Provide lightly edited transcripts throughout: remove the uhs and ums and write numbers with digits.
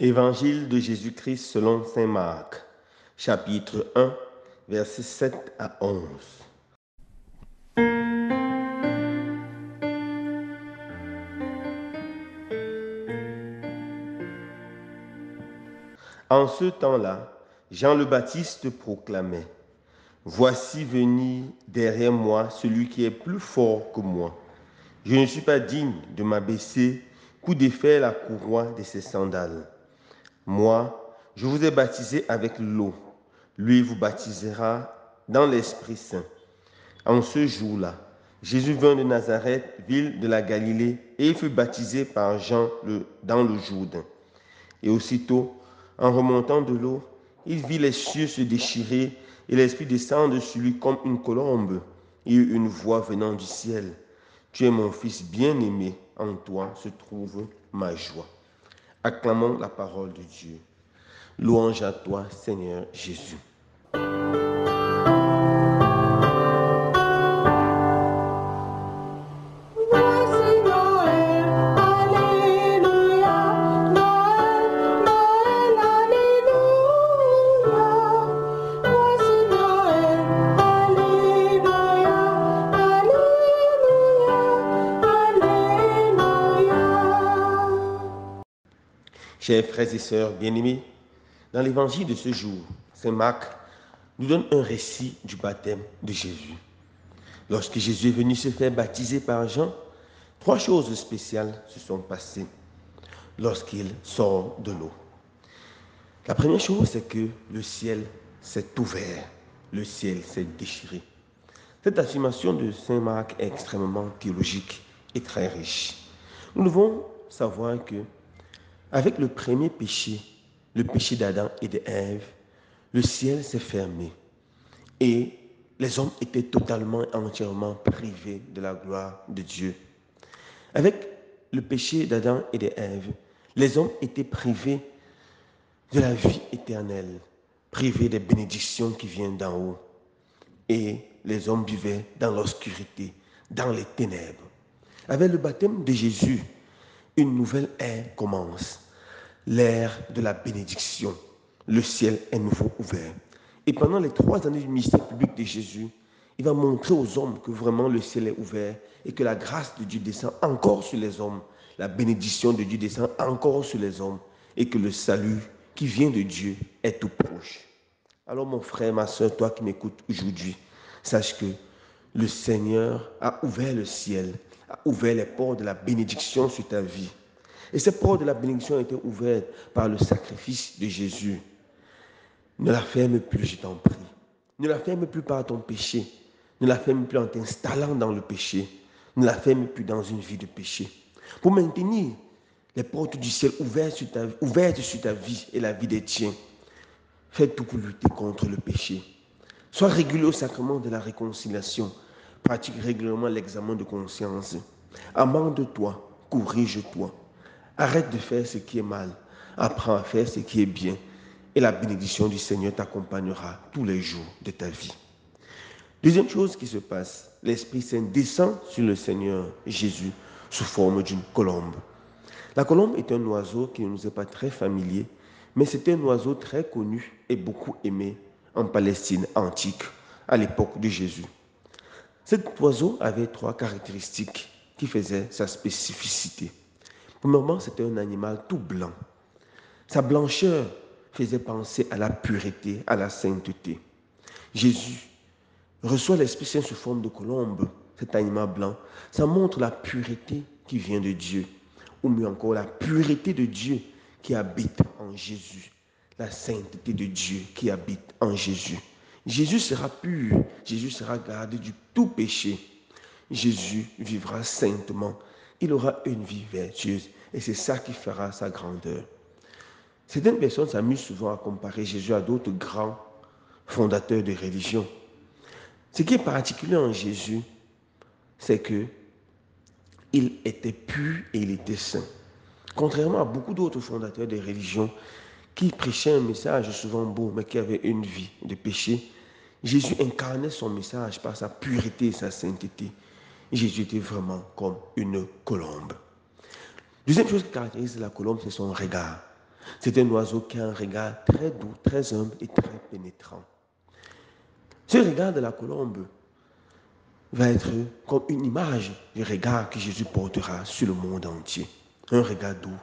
Évangile de Jésus-Christ selon saint Marc, chapitre 1, versets 7 à 11. En ce temps-là, Jean le Baptiste proclamait: « Voici venir derrière moi celui qui est plus fort que moi. Je ne suis pas digne de m'abaisser qu'ou défaire la courroie de ses sandales. Moi, je vous ai baptisé avec l'eau. Lui vous baptisera dans l'Esprit Saint. » En ce jour-là, Jésus vint de Nazareth, ville de la Galilée, et il fut baptisé par Jean dans le Jourdain. Et aussitôt, en remontant de l'eau, il vit les cieux se déchirer et l'Esprit descendre sur lui comme une colombe. Il eut une voix venant du ciel: « Tu es mon Fils bien-aimé, en toi se trouve ma joie. » Acclamons la parole de Dieu. Louange à toi, Seigneur Jésus. Chers frères et sœurs bien-aimés, dans l'évangile de ce jour, saint Marc nous donne un récit du baptême de Jésus. Lorsque Jésus est venu se faire baptiser par Jean, 3 choses spéciales se sont passées lorsqu'il sort de l'eau. La première chose, c'est que le ciel s'est ouvert, le ciel s'est déchiré. Cette affirmation de saint Marc est extrêmement théologique et très riche. Nous devons savoir que avec le premier péché, le péché d'Adam et d'Ève, le ciel s'est fermé et les hommes étaient totalement et entièrement privés de la gloire de Dieu. Avec le péché d'Adam et d'Ève, les hommes étaient privés de la vie éternelle, privés des bénédictions qui viennent d'en haut. Et les hommes vivaient dans l'obscurité, dans les ténèbres. Avec le baptême de Jésus, une nouvelle ère commence. L'ère de la bénédiction. Le ciel est nouveau ouvert. Et pendant les 3 années du ministère public de Jésus, il va montrer aux hommes que vraiment le ciel est ouvert et que la grâce de Dieu descend encore sur les hommes. La bénédiction de Dieu descend encore sur les hommes et que le salut qui vient de Dieu est tout proche. Alors mon frère, ma soeur, toi qui m'écoutes aujourd'hui, sache que le Seigneur a ouvert le ciel, a ouvert les portes de la bénédiction sur ta vie. Et ces portes de la bénédiction ont été ouvertes par le sacrifice de Jésus. Ne la ferme plus, je t'en prie. Ne la ferme plus par ton péché. Ne la ferme plus en t'installant dans le péché. Ne la ferme plus dans une vie de péché. Pour maintenir les portes du ciel ouvertes sur ta vie et la vie des tiens, fais tout pour lutter contre le péché. Sois régulier au sacrement de la réconciliation. Pratique régulièrement l'examen de conscience. Amende-toi, corrige-toi. Arrête de faire ce qui est mal. Apprends à faire ce qui est bien. Et la bénédiction du Seigneur t'accompagnera tous les jours de ta vie. Deuxième chose qui se passe, l'Esprit Saint descend sur le Seigneur Jésus sous forme d'une colombe. La colombe est un oiseau qui ne nous est pas très familier, mais c'est un oiseau très connu et beaucoup aimé en Palestine antique, à l'époque de Jésus. Cet oiseau avait 3 caractéristiques qui faisaient sa spécificité. Premièrement, c'était un animal tout blanc. Sa blancheur faisait penser à la pureté, à la sainteté. Jésus reçoit l'Esprit Saint sous forme de colombe, cet animal blanc. Ça montre la pureté qui vient de Dieu. ou mieux encore la pureté de Dieu qui habite en Jésus, la sainteté de Dieu qui habite en Jésus. Jésus sera pur, Jésus sera gardé du tout péché. Jésus vivra saintement, il aura une vie vertueuse et c'est ça qui fera sa grandeur. Certaines personnes s'amusent souvent à comparer Jésus à d'autres grands fondateurs de religion. Ce qui est particulier en Jésus, c'est qu'il était pur et il était saint. Contrairement à beaucoup d'autres fondateurs de religions qui prêchaient un message souvent beau, mais qui avaient une vie de péché, Jésus incarnait son message par sa pureté et sa sainteté. Jésus était vraiment comme une colombe. Deuxième chose qui caractérise la colombe, c'est son regard. C'est un oiseau qui a un regard très doux, très humble et très pénétrant. Ce regard de la colombe va être comme une image du regard que Jésus portera sur le monde entier. Un regard doux,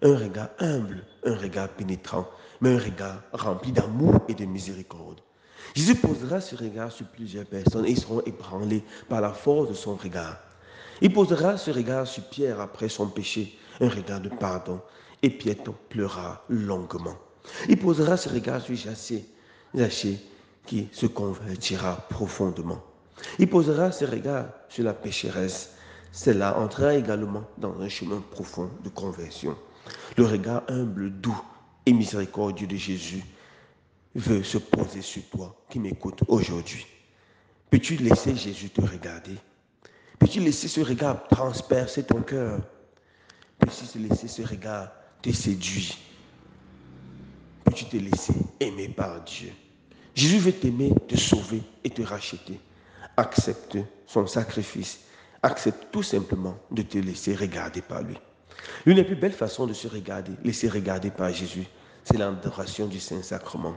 un regard humble, un regard pénétrant, mais un regard rempli d'amour et de miséricorde. Jésus posera ce regard sur plusieurs personnes et ils seront ébranlés par la force de son regard. Il posera ce regard sur Pierre après son péché, un regard de pardon, et Pierre pleura longuement. Il posera ce regard sur Zachée qui se convertira profondément. Il posera ce regard sur la pécheresse. Celle-là entrera également dans un chemin profond de conversion. Le regard humble, doux et miséricordieux de Jésus veut se poser sur toi qui m'écoutes aujourd'hui. Peux-tu laisser Jésus te regarder? Peux-tu laisser ce regard transpercer ton cœur? Peux-tu laisser ce regard te séduire? Peux-tu te laisser aimer par Dieu? Jésus veut t'aimer, te sauver et te racheter. Accepte son sacrifice. Accepte tout simplement de te laisser regarder par lui. L'une des plus belles façons de se regarder, laisser regarder par Jésus, c'est l'adoration du Saint-Sacrement.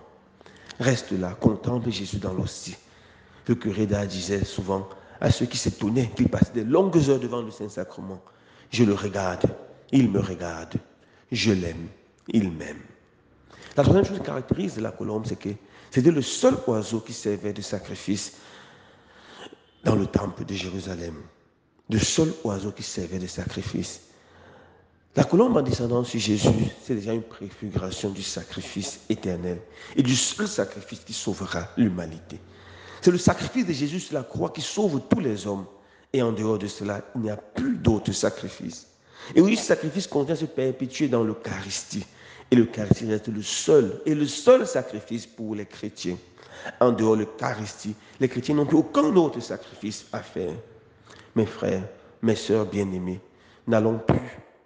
Reste là, contemple Jésus dans l'hostie. Le curé d'Ars disait souvent à ceux qui s'étonnaient qu'il passait de longues heures devant le Saint-Sacrement, je le regarde, il me regarde, je l'aime, il m'aime. La troisième chose qui caractérise la colombe, c'est que c'était le seul oiseau qui servait de sacrifice dans le temple de Jérusalem. Le seul oiseau qui servait de sacrifice. La colombe en descendant sur Jésus, c'est déjà une préfiguration du sacrifice éternel et du seul sacrifice qui sauvera l'humanité. C'est le sacrifice de Jésus sur la croix qui sauve tous les hommes. Et en dehors de cela, il n'y a plus d'autres sacrifices. Et oui, ce sacrifice contient se perpétuer dans l'Eucharistie. Et l'Eucharistie reste le seul sacrifice pour les chrétiens. En dehors de l'Eucharistie, les chrétiens n'ont plus aucun autre sacrifice à faire. Mes frères, mes sœurs bien-aimés, n'allons plus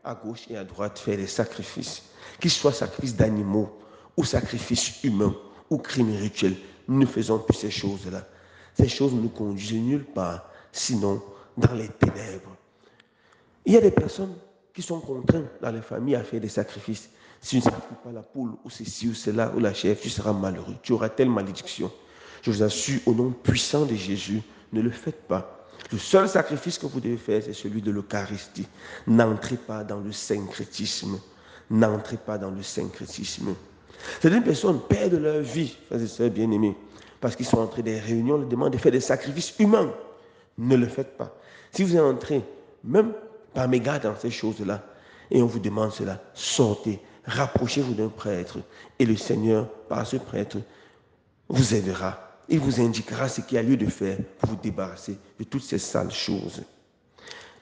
à gauche et à droite faire des sacrifices, qu'ils soient sacrifices d'animaux ou sacrifices humains ou crimes rituels. Nous ne faisons plus ces choses-là. Ces choses ne nous conduisent nulle part, sinon dans les ténèbres. Il y a des personnes qui sont contraintes dans les familles à faire des sacrifices. Si tu ne sacrifies pas la poule ou ceci ou cela ou la chèvre, tu seras malheureux. Tu auras telle malédiction. Je vous assure, au nom puissant de Jésus, ne le faites pas. Le seul sacrifice que vous devez faire, c'est celui de l'Eucharistie. N'entrez pas dans le syncrétisme. N'entrez pas dans le syncrétisme. Certaines personnes perdent leur vie, frères et sœurs bien-aimés, parce qu'ils sont entrés dans des réunions, on leur demande de faire des sacrifices humains. Ne le faites pas. Si vous êtes entré, même par mégarde dans ces choses-là, et on vous demande cela, sortez, rapprochez-vous d'un prêtre, et le Seigneur, par ce prêtre, vous aidera. Il vous indiquera ce qu'il y a lieu de faire pour vous débarrasser de toutes ces sales choses.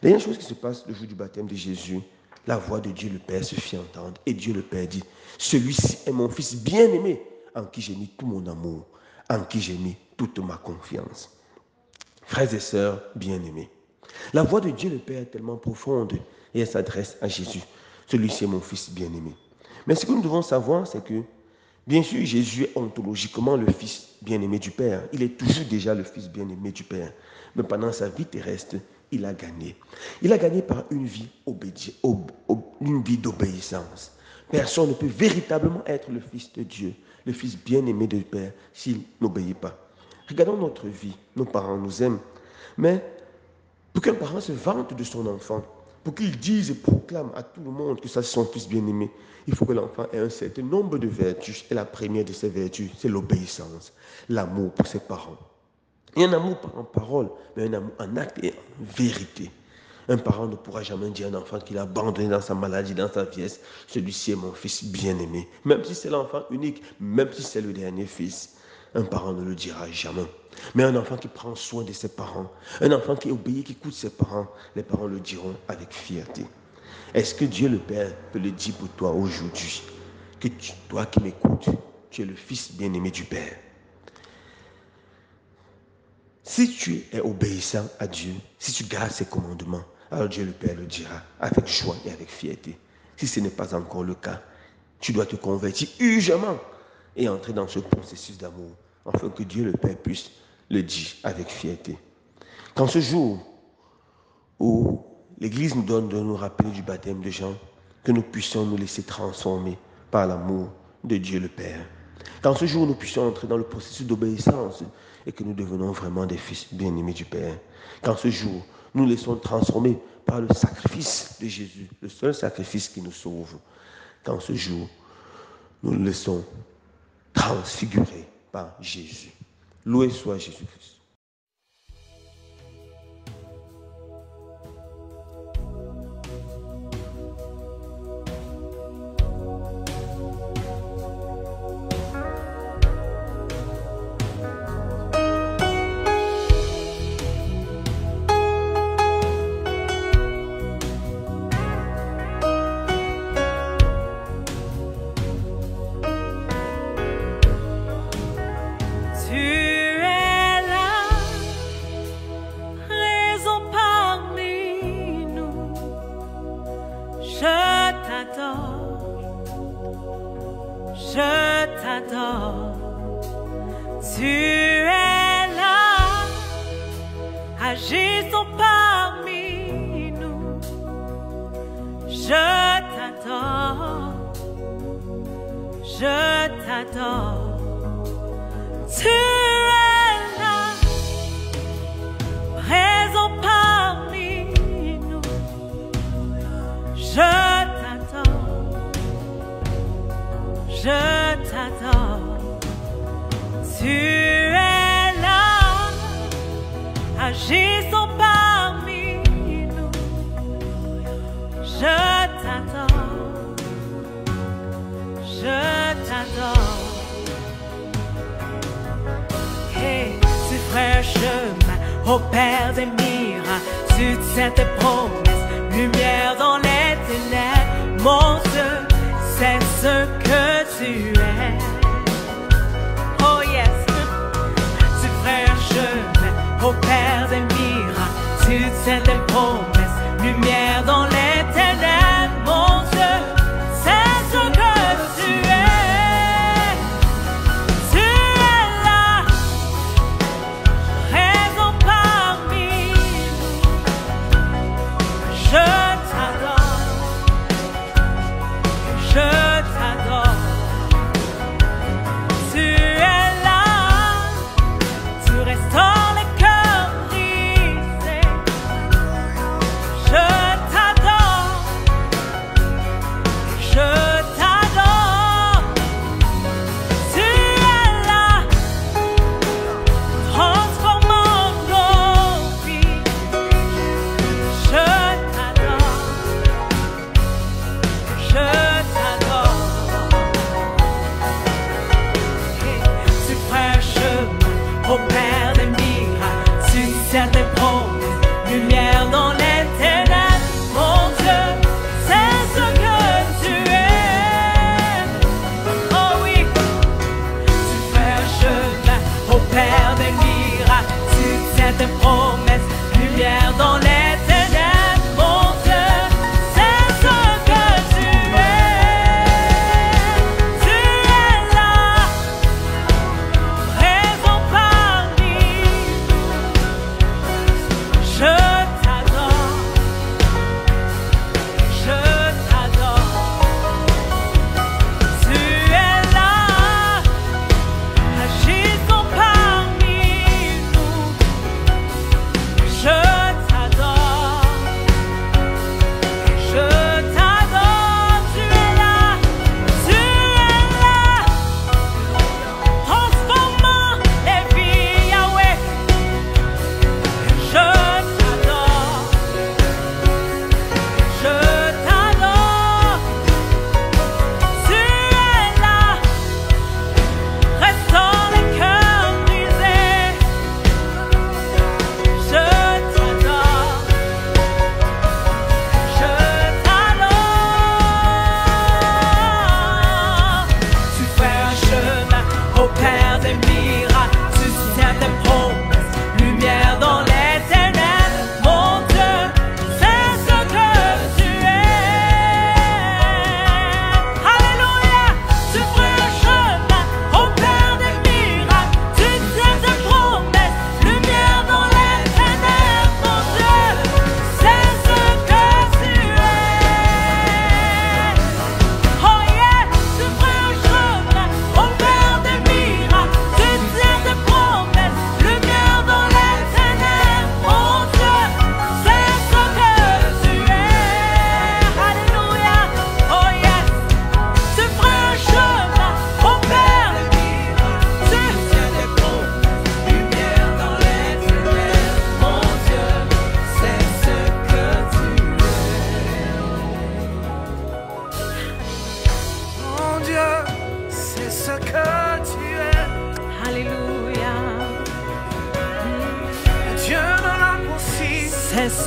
La dernière chose qui se passe le jour du baptême de Jésus, la voix de Dieu le Père se fit entendre. Et Dieu le Père dit, celui-ci est mon Fils bien-aimé, en qui j'ai mis tout mon amour, en qui j'ai mis toute ma confiance. Frères et sœurs bien-aimés, la voix de Dieu le Père est tellement profonde et elle s'adresse à Jésus. Celui-ci est mon Fils bien-aimé. Mais ce que nous devons savoir, c'est que, bien sûr, Jésus est ontologiquement le Fils bien-aimé du Père. Il est toujours déjà le Fils bien-aimé du Père. Mais pendant sa vie terrestre, il a gagné. Il a gagné par une vie d'obéissance. Personne ne peut véritablement être le Fils de Dieu, le Fils bien-aimé du Père, s'il n'obéit pas. Regardons notre vie. Nos parents nous aiment. Mais pour qu'un parent se vante de son enfant, pour qu'il dise et proclame à tout le monde que ça c'est son fils bien-aimé, il faut que l'enfant ait un certain nombre de vertus. Et la première de ces vertus, c'est l'obéissance, l'amour pour ses parents. Et un amour pas en parole, mais un amour en acte et en vérité. Un parent ne pourra jamais dire à un enfant qu'il a abandonné dans sa maladie, dans sa vieillesse. Celui-ci est mon fils bien-aimé. Même si c'est l'enfant unique, même si c'est le dernier fils, un parent ne le dira jamais. Mais un enfant qui prend soin de ses parents, un enfant qui obéit, qui écoute ses parents, les parents le diront avec fierté. Est-ce que Dieu le Père peut le dire pour toi aujourd'hui? Que toi qui m'écoutes, tu es le fils bien-aimé du Père. Si tu es obéissant à Dieu, si tu gardes ses commandements, alors Dieu le Père le dira avec joie et avec fierté. Si ce n'est pas encore le cas, tu dois te convertir urgemment et entrer dans ce processus d'amour, afin que Dieu le Père puisse le dire avec fierté. Quand ce jour où l'Église nous donne de nous rappeler du baptême de Jean, que nous puissions nous laisser transformer par l'amour de Dieu le Père. Quand ce jour nous puissions entrer dans le processus d'obéissance et que nous devenons vraiment des fils bien-aimés du Père. Quand ce jour nous laissons transformer par le sacrifice de Jésus, le seul sacrifice qui nous sauve. Quand ce jour nous nous laissons transfigurer par Jésus. Loué soit Jésus-Christ. Je t'adore, tu es là, agissons parmi nous. Je t'adore, tu es là, présent parmi nous. Je t'adore, tu es là, agissons parmi nous. Je t'adore. Hey, tu ferais un chemin au Père des miracles, tu tiens tes promesses, lumière dans les ténèbres, mon Dieu. C'est ce que tu es. Oh yes. Tu ferais un chemin au Père des miracles, tu tiens tes promesses, lumière dans les ténèbres, mon Dieu. C'est ce que tu es. Tu es là, raison parmi nous. Je t'adore.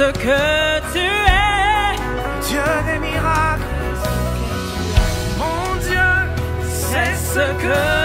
ce que tu es. Dieu des miracles, mon Dieu, C'est ce que